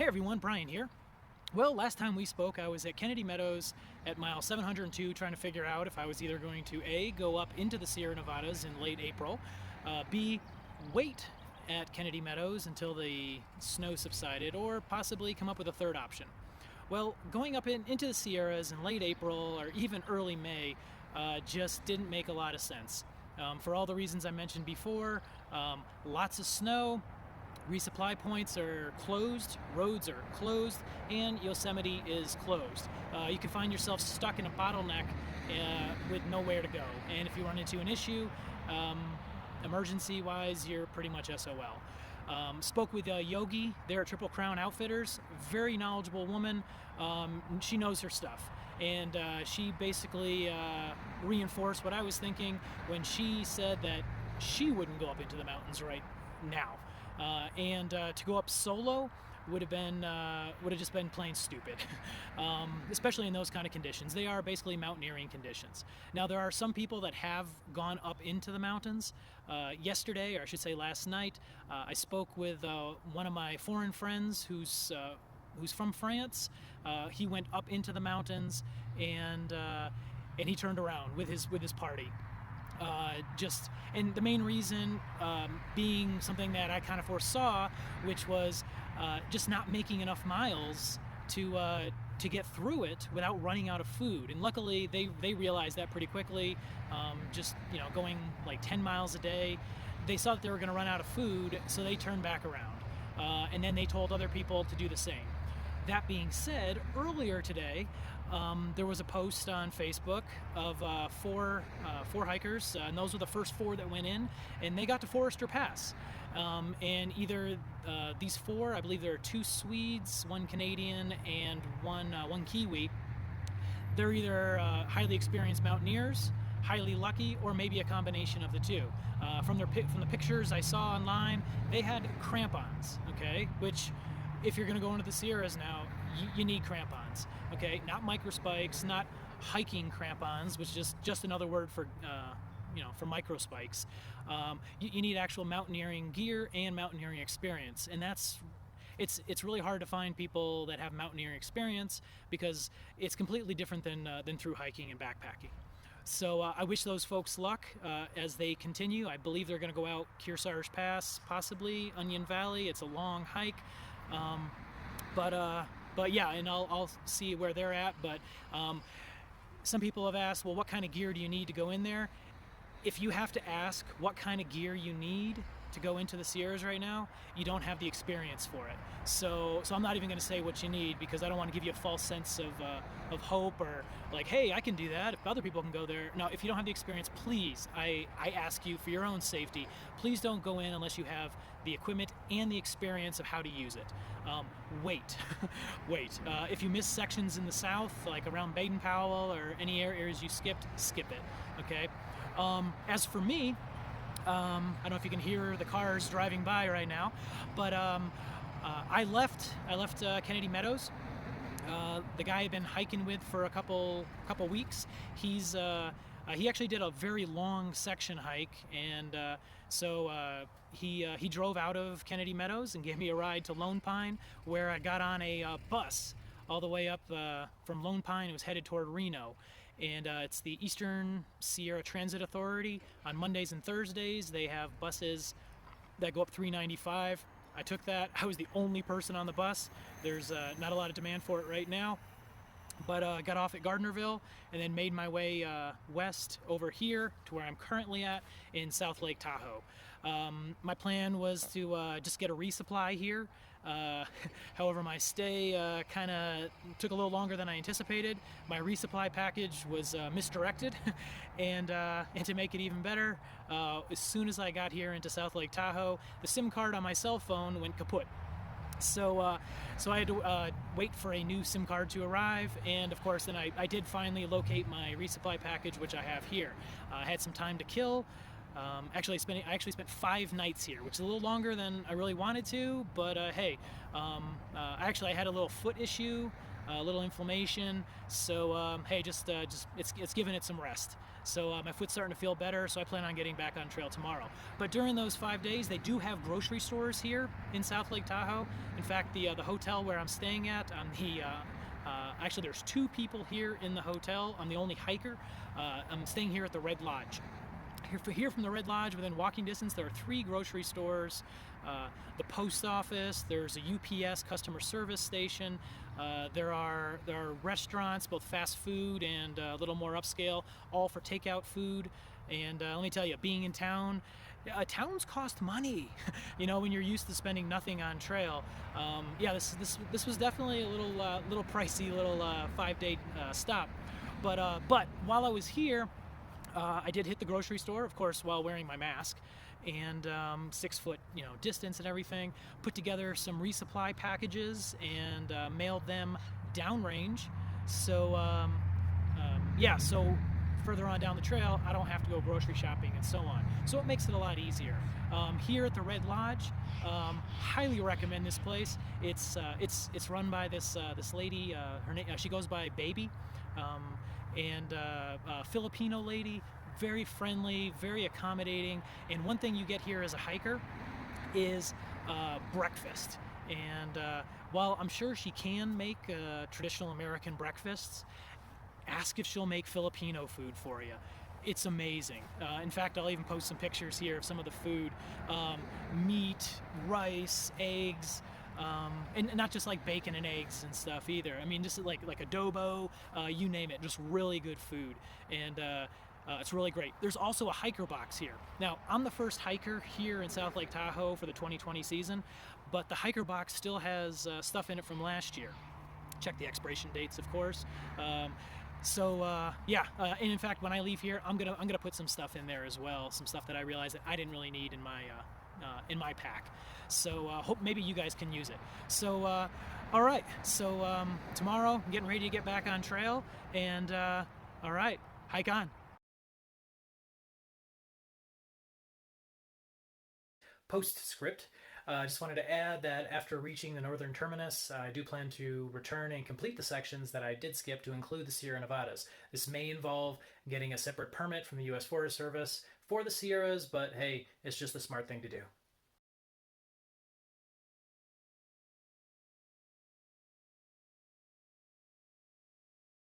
Hey everyone, Brian here. Well, last time we spoke, I was at Kennedy Meadows at mile 702 trying to figure out if I was either going to A, go up into the Sierra Nevadas in late April, B, wait at Kennedy Meadows until the snow subsided, or possibly come up with a third option. Well, going up into the Sierras in late April or even early May just didn't make a lot of sense. For all the reasons I mentioned before, lots of snow, resupply points are closed, roads are closed, and Yosemite is closed. You can find yourself stuck in a bottleneck with nowhere to go. And if you run into an issue, emergency-wise, you're pretty much SOL. Spoke with Yogi there at Triple Crown Outfitters, very knowledgeable woman. She knows her stuff. And she basically reinforced what I was thinking when she said that she wouldn't go up into the mountains right now. And to go up solo would have just been plain stupid, especially in those kind of conditions. They are basically mountaineering conditions. Now there are some people that have gone up into the mountains. Yesterday, or I should say last night, I spoke with one of my foreign friends who's from France. He went up into the mountains and he turned around with his party. And the main reason being something that I kind of foresaw, which was just not making enough miles to get through it without running out of food. And luckily they realized that pretty quickly. Going like 10 miles a day, they saw that they were going to run out of food, so they turned back around. And then they told other people to do the same. That being said, earlier today, there was a post on Facebook of four hikers, and those were the first four that went in, and they got to Forester Pass. And either these four, I believe there are two Swedes, one Canadian, and one Kiwi. They're either highly experienced mountaineers, highly lucky, or maybe a combination of the two. From the pictures I saw online, they had crampons, okay, which, if you're going to go into the Sierras now, you need crampons, okay? Not microspikes, not hiking crampons, which is just another word for, for microspikes. You need actual mountaineering gear and mountaineering experience, and it's really hard to find people that have mountaineering experience because it's completely different than through hiking and backpacking. So I wish those folks luck as they continue. I believe they're going to go out Kearsarge Pass, possibly Onion Valley. It's a long hike. But yeah, and I'll see where they're at. But some people have asked, well, what kind of gear do you need to go in there? If you have to ask what kind of gear you need to go into the Sierras right now, you don't have the experience for it. So I'm not even going to say what you need because I don't want to give you a false sense of hope or like, hey, I can do that if other people can go there. No, if you don't have the experience, please, I ask you for your own safety, please don't go in unless you have the equipment and the experience of how to use it. Wait. If you miss sections in the south, like around Baden-Powell or any areas you skipped, skip it, okay? As for me, I don't know if you can hear the cars driving by right now, but I left Kennedy Meadows. The guy I've been hiking with for a couple weeks. He actually did a very long section hike, and so he drove out of Kennedy Meadows and gave me a ride to Lone Pine, where I got on a bus all the way up from Lone Pine. It was headed toward Reno. And it's the Eastern Sierra Transit Authority. On Mondays and Thursdays, they have buses that go up 395. I took that. I was the only person on the bus. There's not a lot of demand for it right now. But I got off at Gardnerville and then made my way west over here to where I'm currently at in South Lake Tahoe. My plan was to just get a resupply here. However, my stay kind of took a little longer than I anticipated. My resupply package was misdirected, and to make it even better, as soon as I got here into South Lake Tahoe, the SIM card on my cell phone went kaput. So I had to wait for a new SIM card to arrive, and of course then I did finally locate my resupply package, which I have here. I had some time to kill. I actually spent 5 nights here, which is a little longer than I really wanted to, but hey, I had a little foot issue a little inflammation. So hey, just it's giving it some rest. So my foot's starting to feel better, so I plan on getting back on trail tomorrow. But during those 5 days, they do have grocery stores here in South Lake Tahoe. In fact, the hotel where I'm staying at, actually there's 2 people here in the hotel. I'm the only hiker. I'm staying here at the Red Lodge. Here from the Red Lodge, within walking distance, there are 3 grocery stores, the post office, there's a UPS customer service station, there are restaurants, both fast food and a little more upscale, all for takeout food. And let me tell you, being in town, towns cost money. You know, when you're used to spending nothing on trail. Yeah, this was definitely a little pricey, little 5-day stop. But while I was here, I did hit the grocery store, of course, while wearing my mask, and 6-foot, distance and everything. Put together some resupply packages and mailed them downrange. So yeah, so further on down the trail, I don't have to go grocery shopping and so on. So it makes it a lot easier. Here at the Red Lodge, highly recommend this place. It's run by this lady. Her name, she goes by Baby. And a Filipino lady, very friendly, very accommodating. And one thing you get here as a hiker is breakfast. And while I'm sure she can make traditional American breakfasts, ask if she'll make Filipino food for you. It's amazing. In fact, I'll even post some pictures here of some of the food. Meat, rice, eggs, and not just like bacon and eggs and stuff either. I mean, just like adobo, you name it, just really good food. And it's really great. There's also a hiker box here. Now, I'm the first hiker here in South Lake Tahoe for the 2020 season, but the hiker box still has stuff in it from last year. Check the expiration dates, of course. Yeah, and in fact, when I leave here, I'm gonna put some stuff in there as well, some stuff that I realized that I didn't really need in my pack. So hope maybe you guys can use it. So all right, so tomorrow I'm getting ready to get back on trail, and all right, hike on. Postscript. I just wanted to add that after reaching the northern terminus, I do plan to return and complete the sections that I did skip to include the Sierra Nevadas. This may involve getting a separate permit from the U.S. Forest Service for the Sierras, but hey, it's just the smart thing to do.